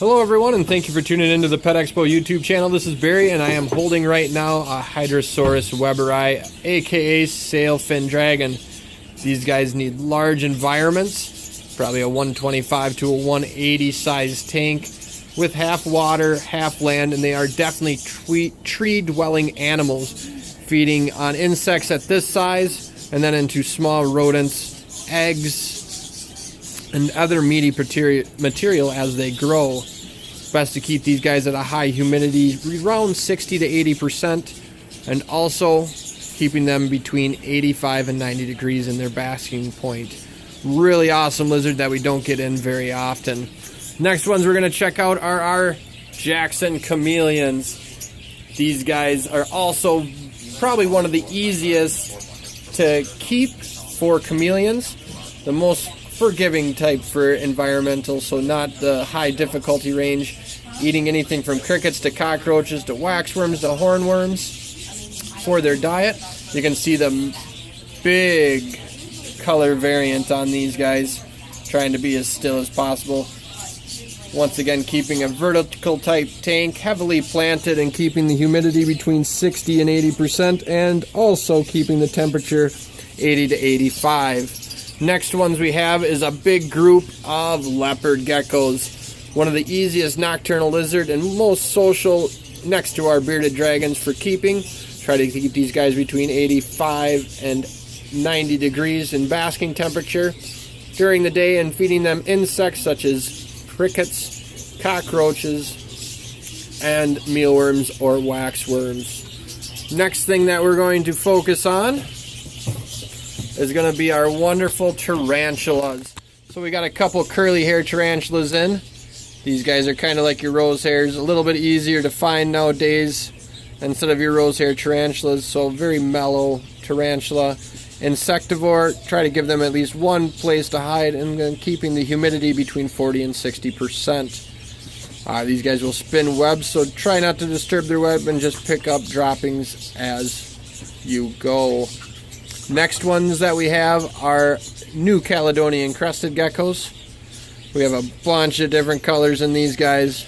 Hello everyone, and thank you for tuning into the Pet Expo YouTube channel. This is Barry, and I am holding right now a Hydrosaurus weberi, aka Sailfin dragon. These guys need large environments, probably a 125 to a 180 size tank with half water, half land, and they are definitely tree-dwelling animals, feeding on insects at this size, and then into small rodents, eggs, and other meaty material as they grow. Best to keep these guys at a high humidity, around 60 to 80%, and also keeping them between 85 and 90 degrees in their basking point. Really awesome lizard that we don't get in very often. Next ones we're going to check out are our Jackson chameleons. These guys are also probably one of the easiest to keep for chameleons. The most forgiving type for environmental, so not the high difficulty range, eating anything from crickets to cockroaches to waxworms to hornworms for their diet. You can see the big color variant on these guys, trying to be as still as possible. Once again, keeping a vertical type tank, heavily planted, and keeping the humidity between 60 and 80%, and also keeping the temperature 80 to 85. Next ones we have is a big group of leopard geckos. One of the easiest nocturnal lizard and most social next to our bearded dragons for keeping. Try to keep these guys between 85 and 90 degrees in basking temperature during the day, and feeding them insects such as crickets, cockroaches, and mealworms or waxworms. Next thing that we're going to focus on is going to be our wonderful tarantulas. So we got a couple curly hair tarantulas in. These guys are kind of like your rose hairs, a little bit easier to find nowadays instead of your rose hair tarantulas, so very mellow tarantula. Insectivore, try to give them at least one place to hide, and then keeping the humidity between 40 and 60%. These guys will spin webs, so try not to disturb their web and just pick up droppings as you go. Next ones that we have are New Caledonian crested geckos. We have a bunch of different colors in these guys.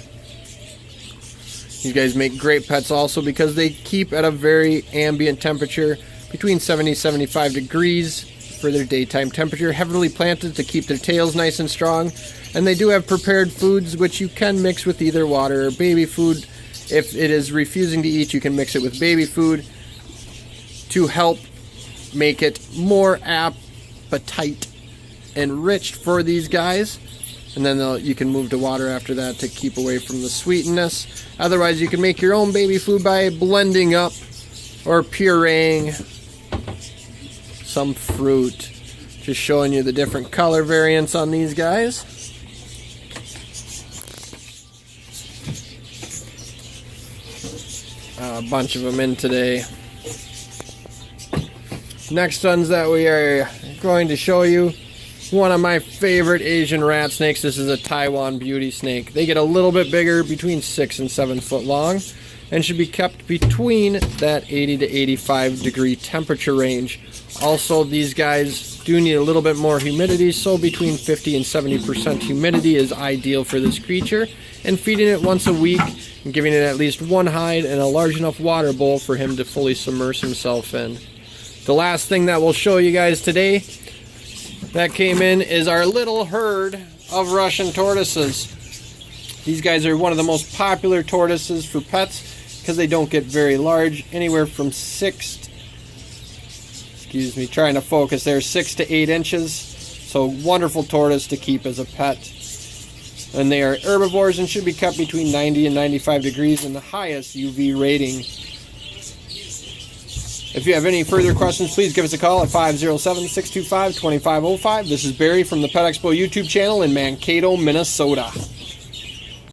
These guys make great pets also because they keep at a very ambient temperature, between 70 and 75 degrees for their daytime temperature, heavily planted to keep their tails nice and strong. And they do have prepared foods which you can mix with either water or baby food. If it is refusing to eat, you can mix it with baby food to help make it more appetite enriched for these guys, and then you can move to water after that to keep away from the sweetness. Otherwise, you can make your own baby food by blending up or pureeing some fruit. Just showing you the different color variants on these guys. A bunch of them in today. Next ones that we are going to show you, one of my favorite Asian rat snakes. This is a Taiwan Beauty snake. They get a little bit bigger, between 6 and 7 foot long, and should be kept between that 80 to 85 degree temperature range. Also, these guys do need a little bit more humidity, so between 50 and 70% humidity is ideal for this creature, and feeding it once a week and giving it at least one hide and a large enough water bowl for him to fully submerge himself in. The last thing that we'll show you guys today that came in is our little herd of Russian tortoises. These guys are one of the most popular tortoises for pets because they don't get very large, anywhere from 6 to 8 inches. So wonderful tortoise to keep as a pet. And they are herbivores and should be kept between 90 and 95 degrees and the highest UV rating. If you have any further questions, please give us a call at 507-625-2505. This is Barry from the Pet Expo YouTube channel in Mankato, Minnesota.